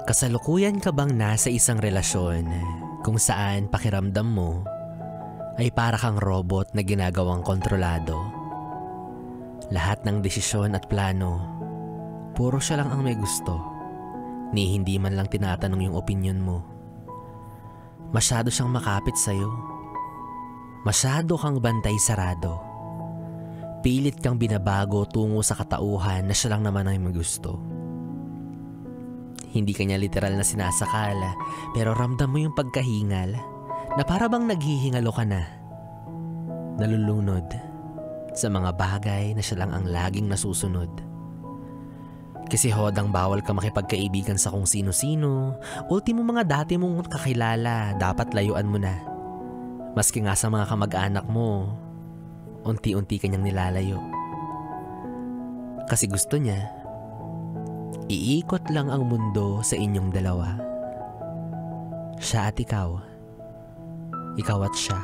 Kasalukuyan ka bang nasa isang relasyon kung saan pakiramdam mo ay para kang robot na ginagawang kontrolado? Lahat ng desisyon at plano, puro siya lang ang may gusto, ni hindi man lang tinatanong yung opinyon mo. Masyado siyang makapit sa'yo. Masyado kang bantay sarado. Pilit kang binabago tungo sa katauhan na siya lang naman ang may gusto. Hindi kanya literal na sinasakal, pero ramdam mo yung pagkahingal na para bang naghihingalo ka na. Nalulunod sa mga bagay na siya lang ang laging nasusunod. Kasi hodang bawal ka makipagkaibigan sa kung sino-sino. Ultimo mga dati mong kakilala, dapat layuan mo na. Maski nga sa mga kamag-anak mo, unti-unti kanyang nilalayo. Kasi gusto niya, iikot lang ang mundo sa inyong dalawa. Siya at ikaw. Ikaw at siya.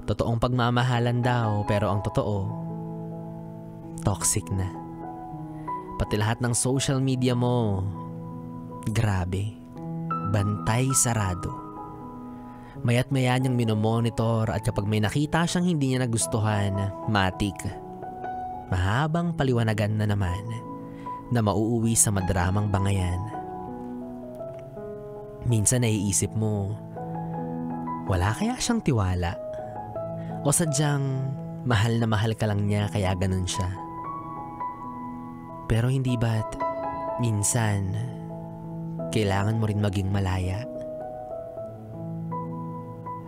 Totoong pagmamahalan daw, pero ang totoo, toxic na. Pati lahat ng social media mo, grabe, bantay sarado. Maya't maya niyang minomonitor at kapag may nakita siyang hindi niya nagustuhan, matik, mahabang paliwanagan na naman na mauuwi sa madramang bangayan. Minsan naiisip mo, wala kaya siyang tiwala? O sadyang mahal na mahal ka lang niya kaya ganun siya? Pero hindi ba't minsan kailangan mo rin maging malaya?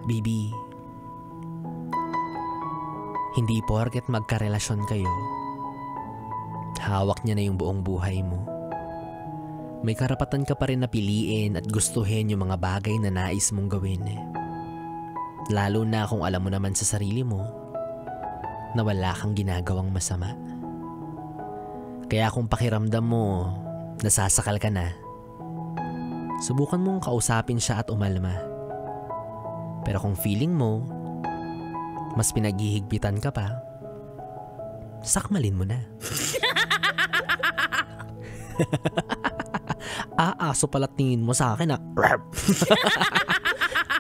Bibi, hindi porket magkarelasyon kayo, hawak niya na yung buong buhay mo. May karapatan ka pa rin na piliin at gustuhin yung mga bagay na nais mong gawin. Lalo na kung alam mo naman sa sarili mo na wala kang ginagawang masama. Kaya kung pakiramdam mo nasasakal ka na, subukan mong kausapin siya at umalma. Pero kung feeling mo mas pinaghihigpitan ka pa, sakmalin mo na. Aso pala tingin mo sa akin.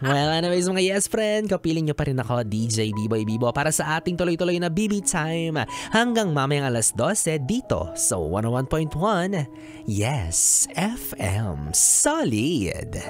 Well, anyways mga yes friend, kapiling nyo pa rin ako, DJ B-Boy Bibo, para sa ating tuloy-tuloy na BB Time hanggang mamayang 12:00 dito sa 101.1 Yes FM Solid.